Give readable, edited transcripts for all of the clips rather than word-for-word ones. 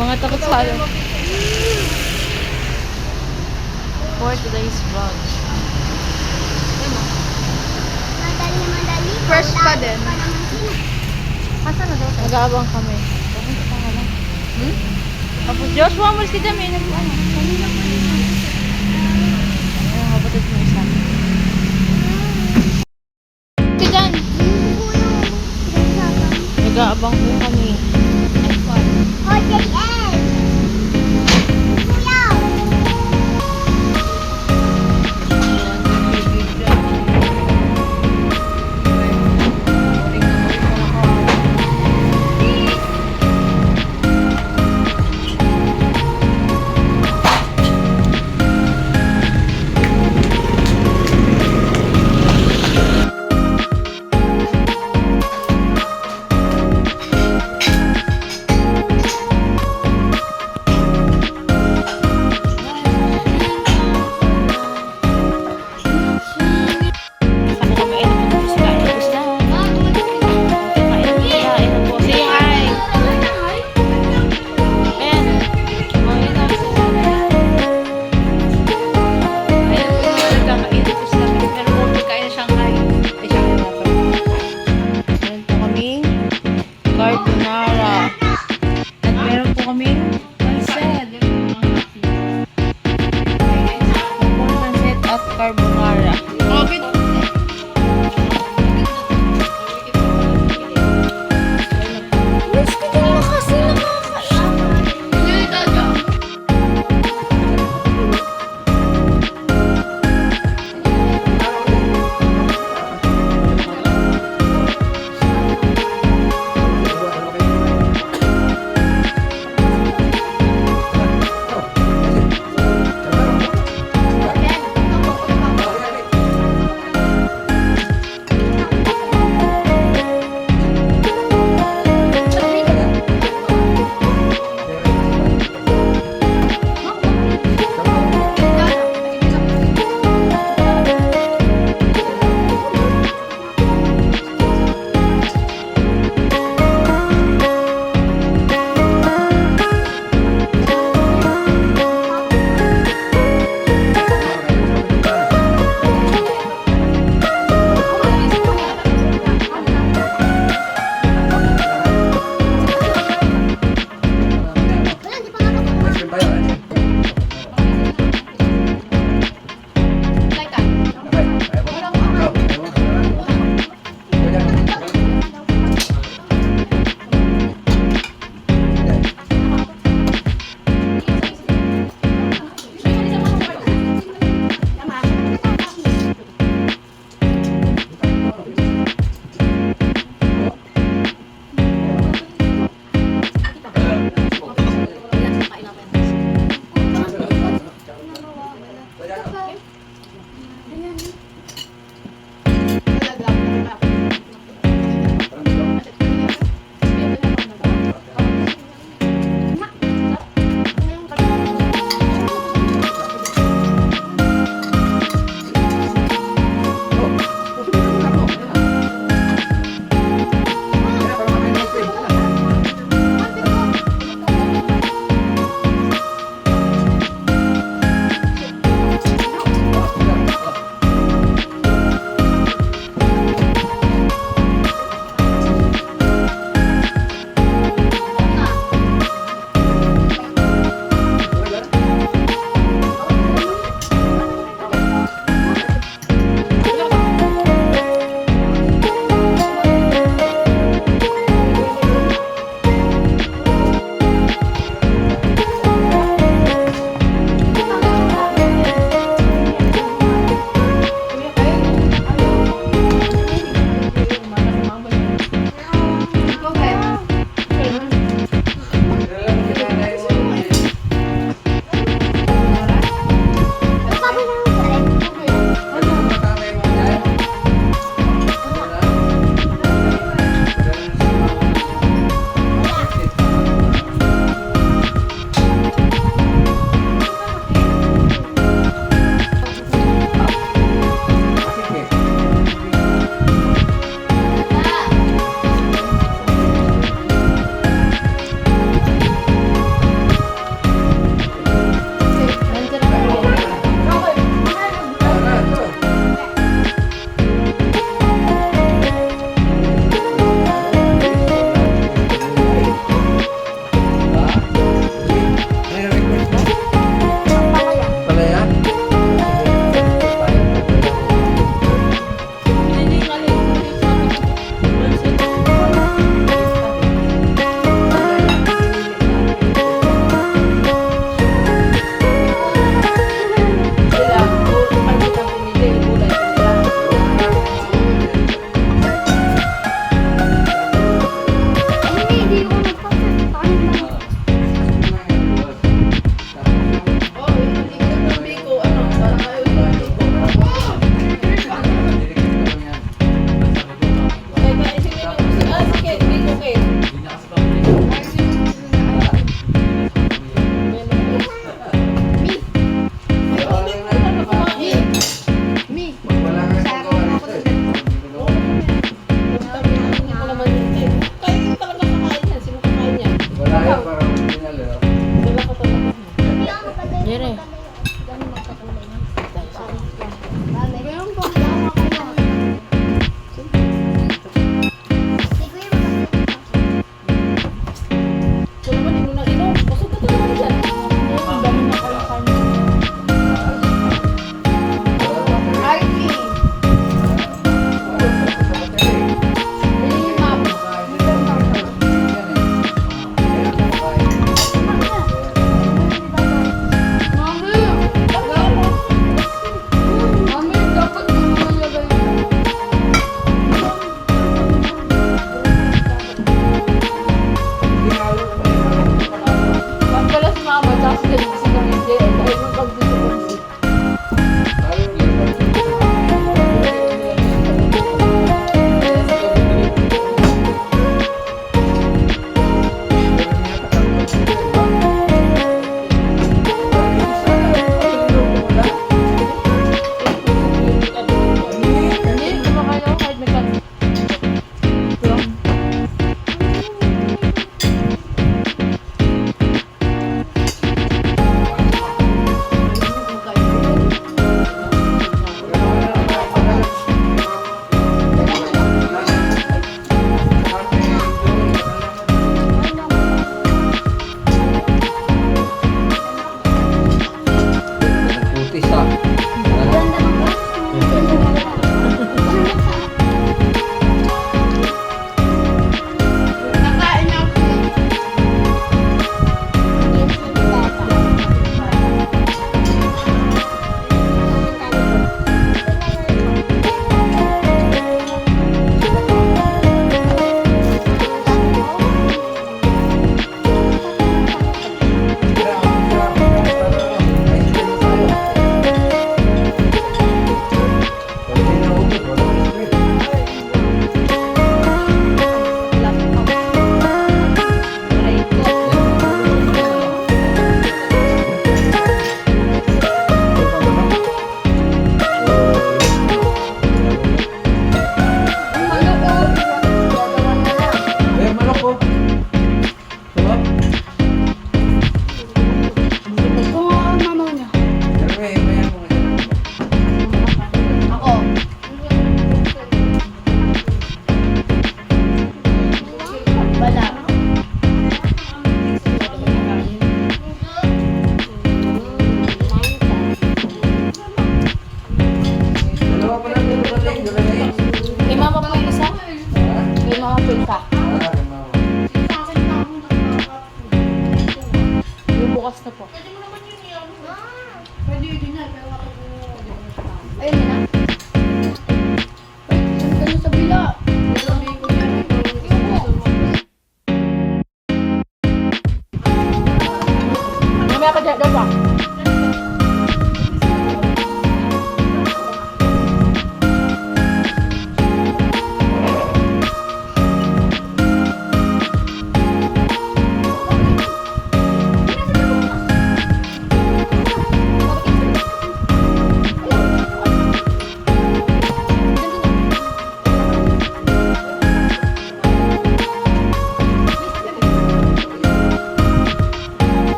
Mga takot sa alam. For today's vlog. Fresh pa din. Asa na daw? Nag-aabang kami. Papunta pa nga lang. Tapos Joshua, malis ka dyan. May nag-ano. Ayun, kapatid mo isa. Ka dyan. Nag-aabang po kami.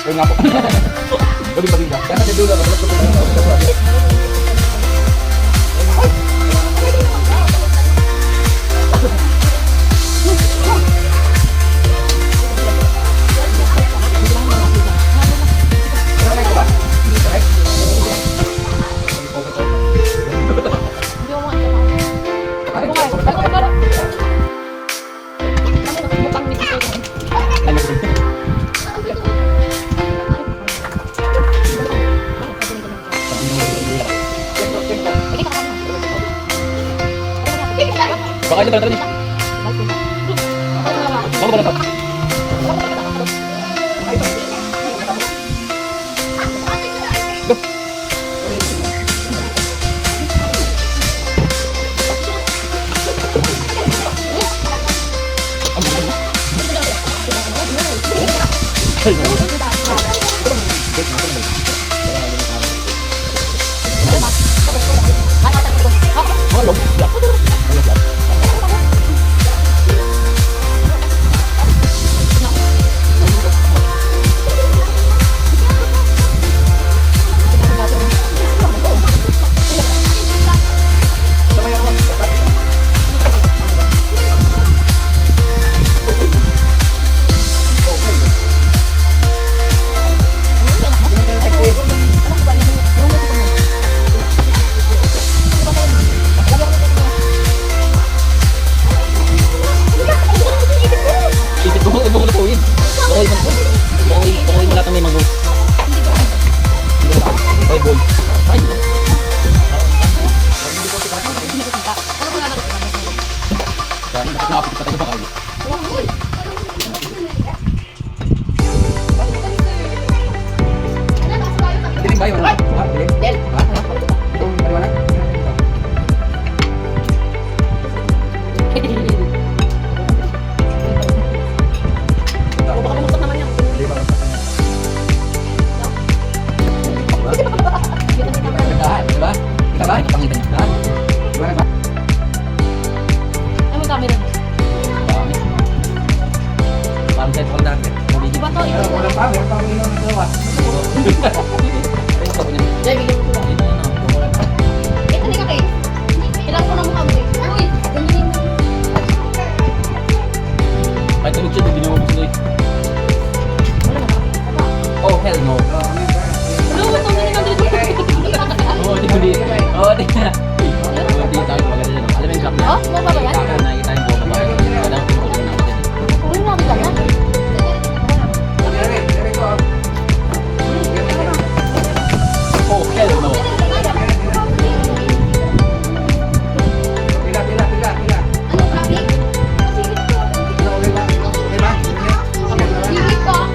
Ayun nga po. Gabi pa din ka. Kaya kasi dulo, mabalap ko po. Baka ito pala ito. Baka pala ito. Go. Oh, hell no. Oh, di. Oh, di. Hindi tayo maganda dyan. Alam mo yung shop na? Oh, mo ba ba yan? Nakikita yung buka ba? Walang pinulong natin. Uy, nakita na. Oh, hell no.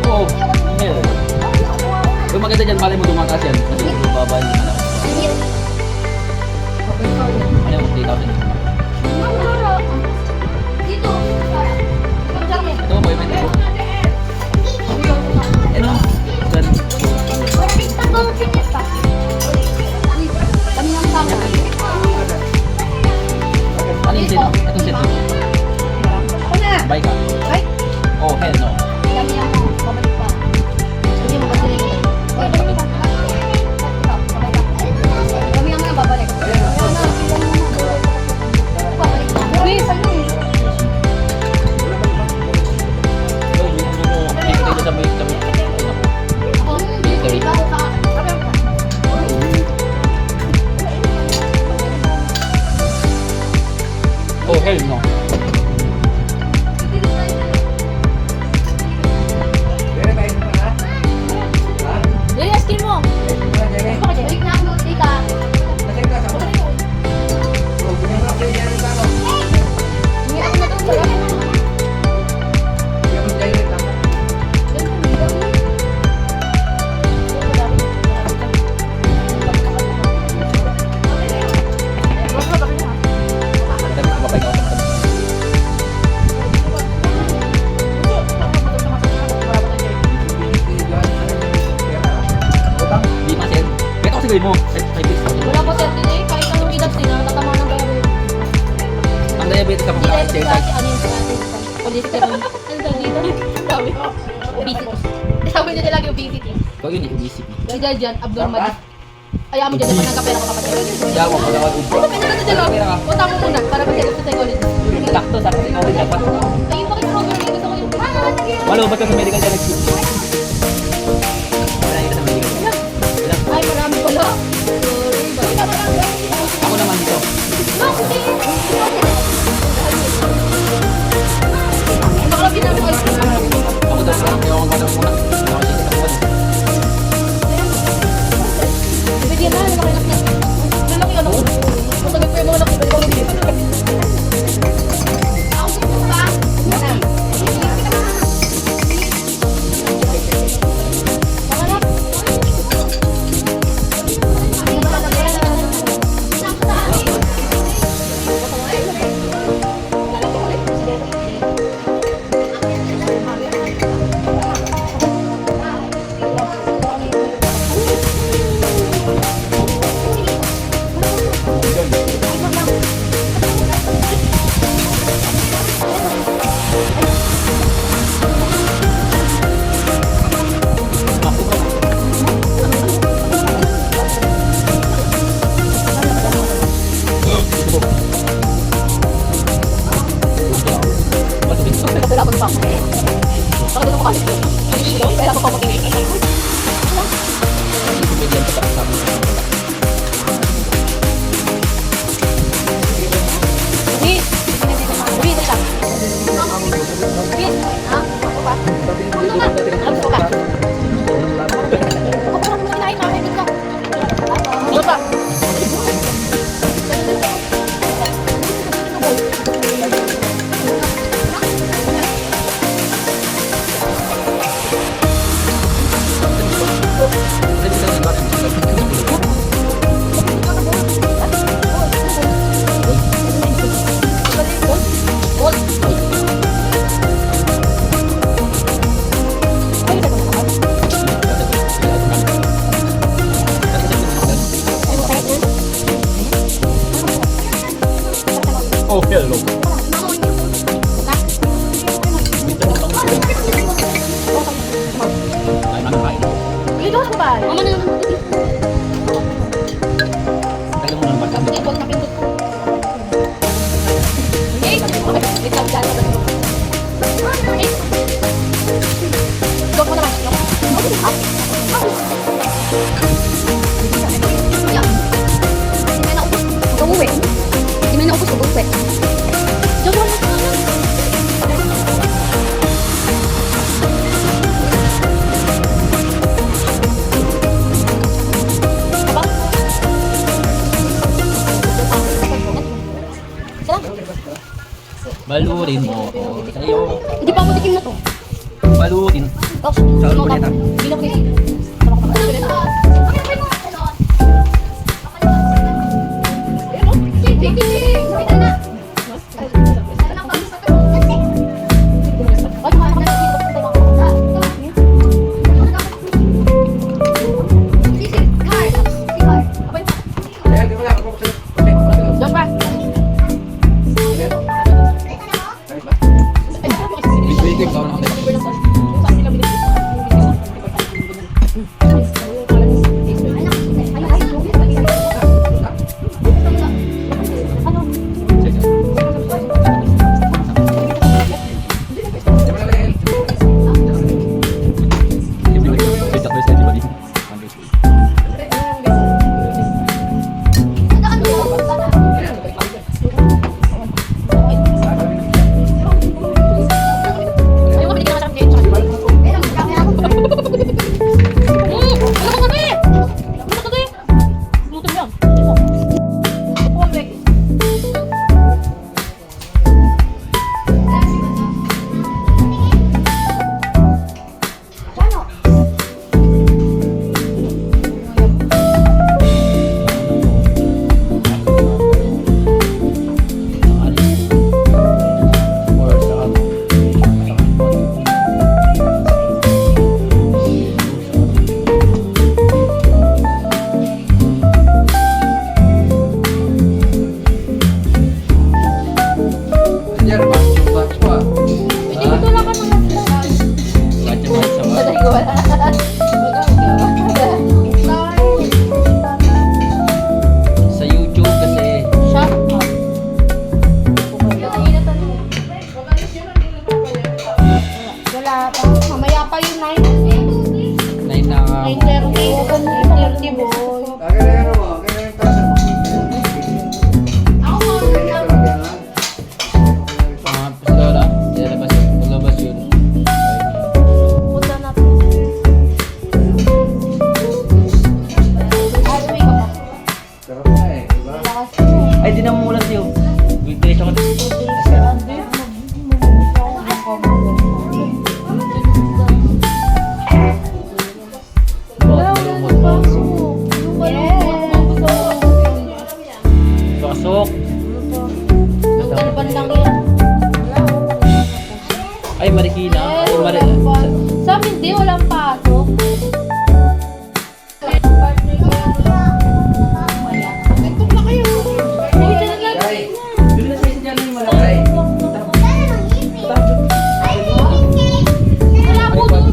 Oh, hell. Kung maganda dyan, malay mo tumataas yan. Kasi bumaba yung anak. Ano yung 3,000? Ito mo, boy, may tipo. Ano? Gan. Ano yung set? Itong set mo? Buy ka? Oh, hell no. Oh, hell no. Jadi, askin mo. Gawin mo. Wala po sir, din eh. Kahit anong edad sila, tatama ng diabetes. Ang diabetes ka pa Hindi, ba? kasi ano yun sa atin. Cholesterol. Ang dito. Sabi ko. Obesity. Sabi niya lagi obesity. Ikaw yun, obesity. Si Jan, abnormal. Ayaw mo dyan naman ng kapera ko kapatid. Yawa ko gawag Ay, kapit na dyan lang. Punta mo muna para mag-check sa psychologist. Sakto sa ikaw rin dapat. Ay, bakit program yun? Gusto ko yung... Walo, ba't ka sa medical direction? Wala kita sa medical. Ilan? Ay, marami pala. Sorry. Bakit marami? Ako naman dito. Bakit? Baka lang ginamit ko. Ako daw, kaya ako daw muna. Ako dito sa buwan. Bigyan na, lalaki na. Lalaki ano? Masagot ko yung mga nakita ko. Ako gusto ba? Kailangan pa ako. Baka doon ako kasi. Kailangan pa ako. Bigyan ka sa amin. Wait! Wait, lang. Wait! Ha? Ako ba? Alam ko ka. Ako parang kinain namin dito. Ano ba? Oh, hello. Ay, nakakain. Ikaw na ba? Mama na naman. Tayo mo lang magkabit. Ito na pindot ko. Okay? Wait lang, dyan. Okay? Dok mo naman. Umuwi. Hindi mo na upos umuwi. Dok mo naman. Balurin mo ako sa'yo. Hindi pa ako tikim na to. Balurin. Oh, Sa ulit ha. Hindi na ko kasi. Diyan pa. Bibigay ko na ako. Pas Lola, ilalabas yun. Paglabas yun. Punta na po. Highway ka pa. Lakas mo. Ay, di na mumulat yun. Diretso ka din. Pasok. Bandang yan. Ay, Marikina. Ay, Sa amin di, walang pasok. Nagtok na kayo. Ay, talaga. Doon na sa isa dyan yung malaki. Wala po doon.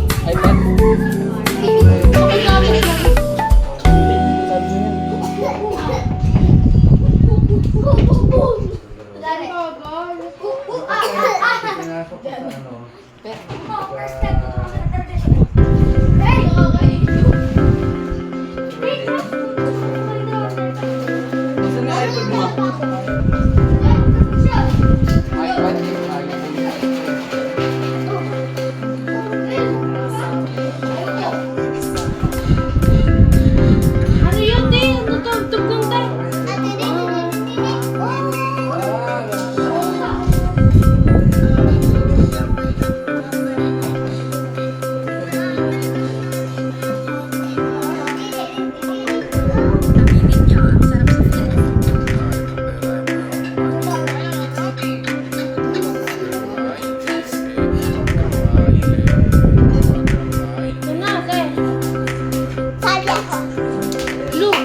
iPad. Okay, gamit lang. Saan na iPad mo? iPad yun. Ano yun din? Tugtog tayo. Ito na, te. Look.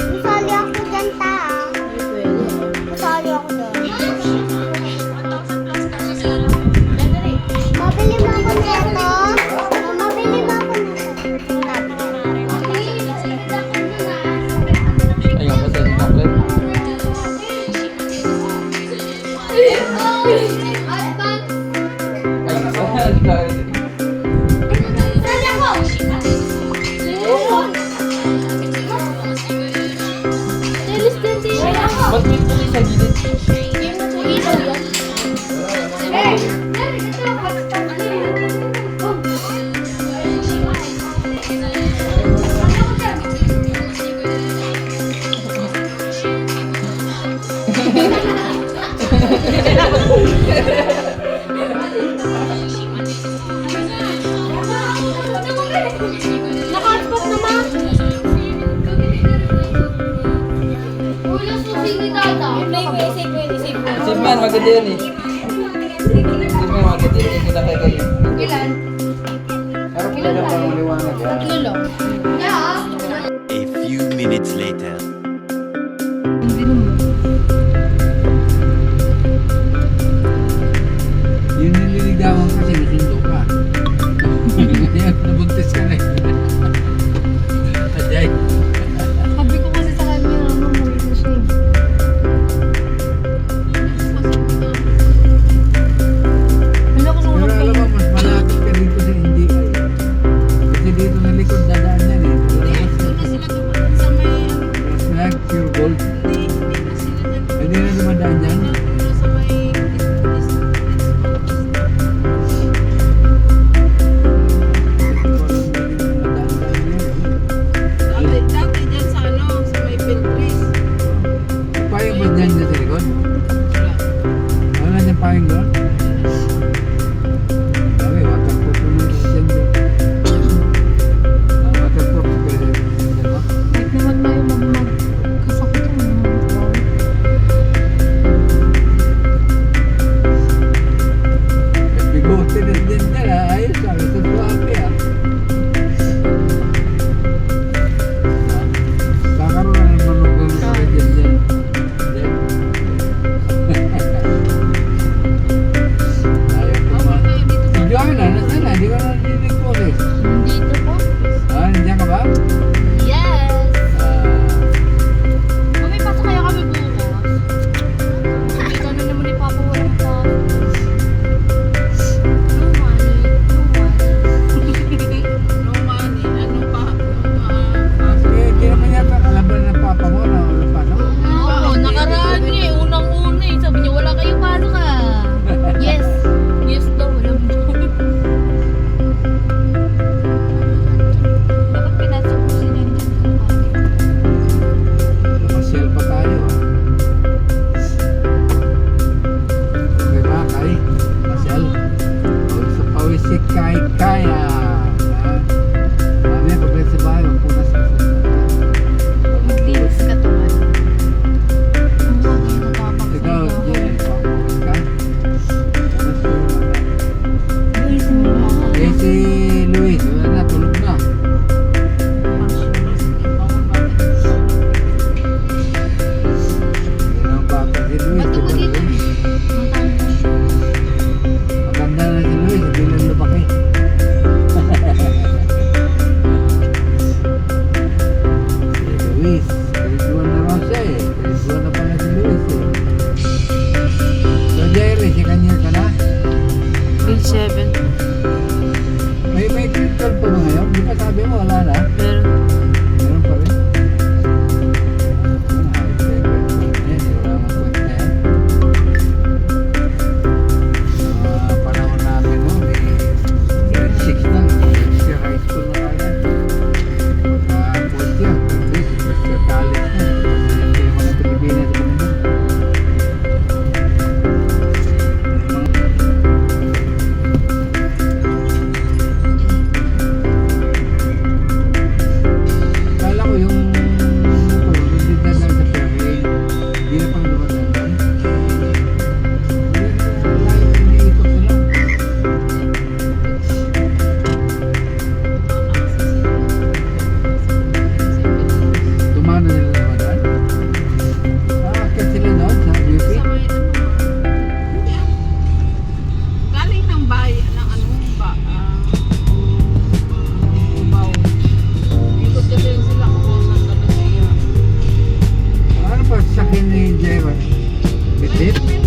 Masali ako dyan, ta. Masali ako dyan. Mabili mo ako nito. Mabili mo ako nito. Ayun, basta yung chocolate. Ayun, ba't may tuloy sa gilid? Naka-hotspot naman. Ulo susi ni Tata. Si Man, maganda yan eh. Si Man, maganda yan. Hindi na kayo. Ilan? Ilan tayo? Tatlo lang. Yeah. A few minutes later. Yung nililigawan kasi nasundo ka. Yan, nabuntis ka na. Ajay. Sabi ko kasi sa kanya, umuwi na siya. Hala ko sa Pero unang alam mo, kayo. mas malapit ka dito sa hindi. Kasi dito na likod dadaan yan eh. Doon na sila dumaan sa may... Mas 27. May grade 12 pa ba ngayon? Di ba sabi mo wala na? Pero, Meron pa rin. Wala akong kwenta yan. Panahon namin no, grade 6 na. Grade 6 high school na kaya. Fourth year, first year college na. Hindi yung mga Pilipinas sa mundo. Kala ko yung hindi na lang sa fairway. Hindi na pang dumating doon. Hindi ikot na lang. Tumano nila naman doon. Akit sila doon sa UP. Galing ng bahay, ng ano ba? Ubaw. Ikot kasi yun sila kung saan Kalusiya. Ano pa sakin ni Jeva? Bitbit? May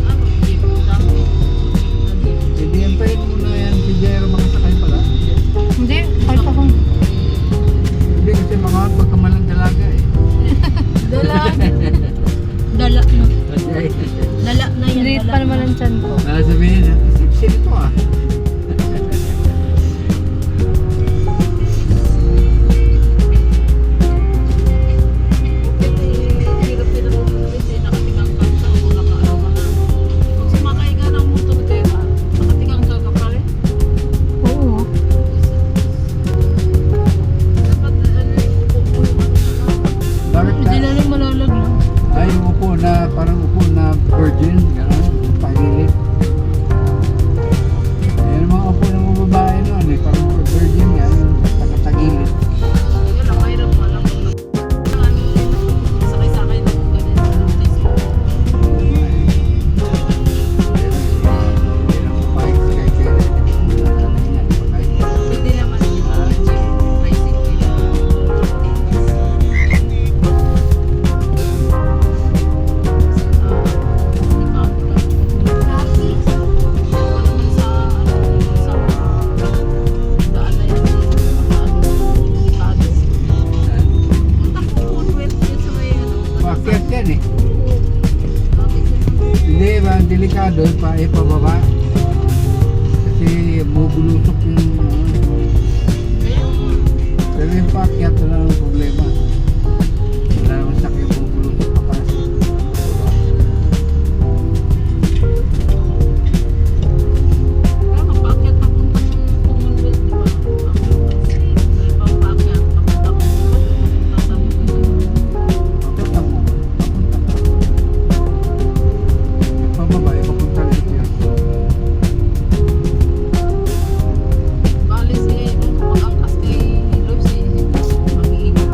ano, jeep lang. Hindi yan pa yun muna yan si Jeva makasakay pala. hindi, kahit ako. Hindi kasi mga pagkamalang dalaga eh. Dala. Dala na. Ajay. Dala na yan. Liit pa naman ang tiyan ko. Sabihin na, sino to ah? Oo. Bakit Hindi ka? na rin malalag na. Ay, yung upo na, parang upo na virgin, gano'n, pahilit. Yan ang mga upo ng mga babae noon eh, parang virgin nga, yung tagatagilid. Yan ang mayroon malang. Sakay-sakay na kung ganun. Yan ang papayag sa kahit kailan. Hindi naman yung tricycle nila. Pakyat yan eh. Hindi ba, delikado pa ipababa. Kasi bubulusok yung pero yung pakyat wala nang problema. Wala naman sakit bubulusok pa kasi. Papunta mo. Papunta ka. Yung pababa, papunta rin yun. Bali si ang angkas kay Lucy, mag-iingat.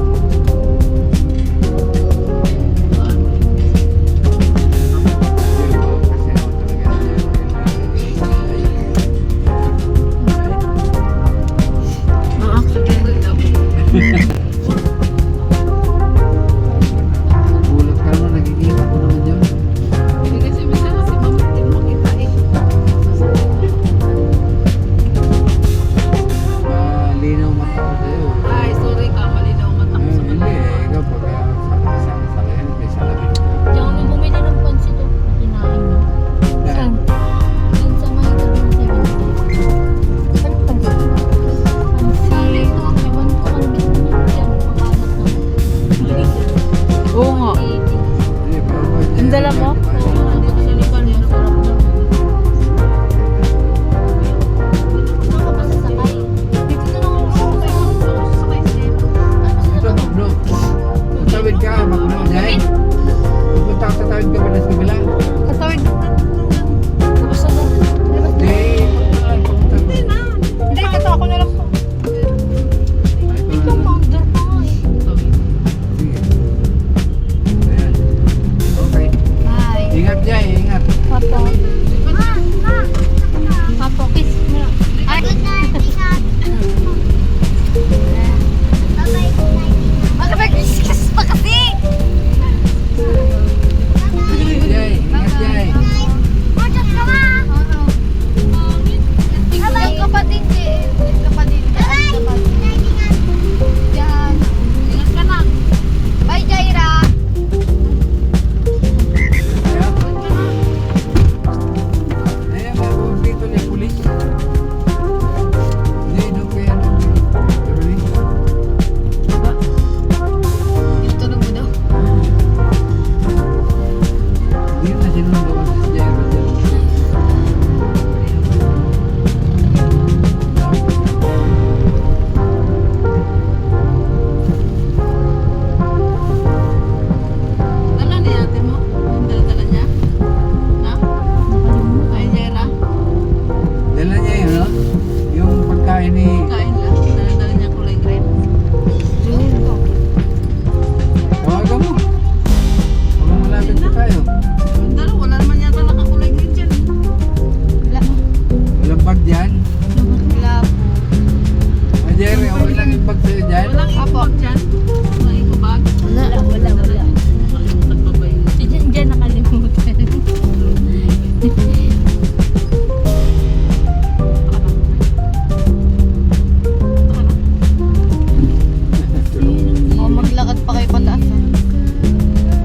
O, maglakad pa kayo pataas. ah.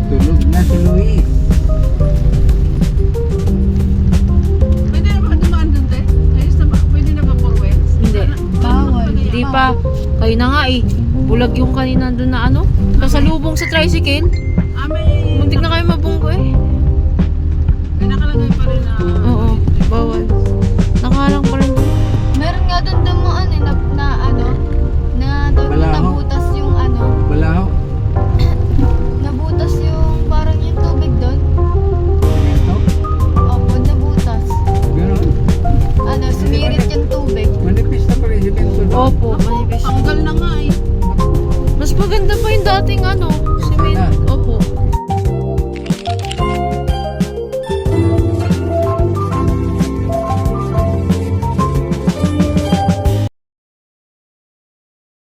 Tulog na si Luis. Pwede na ba dumaan dun, te? Ayos na ba? Pwede na ba four wheels? Hindi. Bawal. Hindi pa. Kayo na nga eh. Bulag yung kanina doon na ano. Kasalubong sa tricycle. Ah, may... Muntik na kayo mabunggo eh. May nakalagay pa rin na... Oo. Bawal. Nakalang pa rin doon. Meron nga doon dumaan eh, na ano, na Wala ako. nabutas yung ano, Wala ho. nabutas yung parang yung tubig doon. Ito. Opo, nabutas. Gano'n. Ano, sumirit yung tubig. Manipis na pa rin si Benson. Opo. Manipis. Tanggal na nga eh. Mas maganda pa yung dating ano.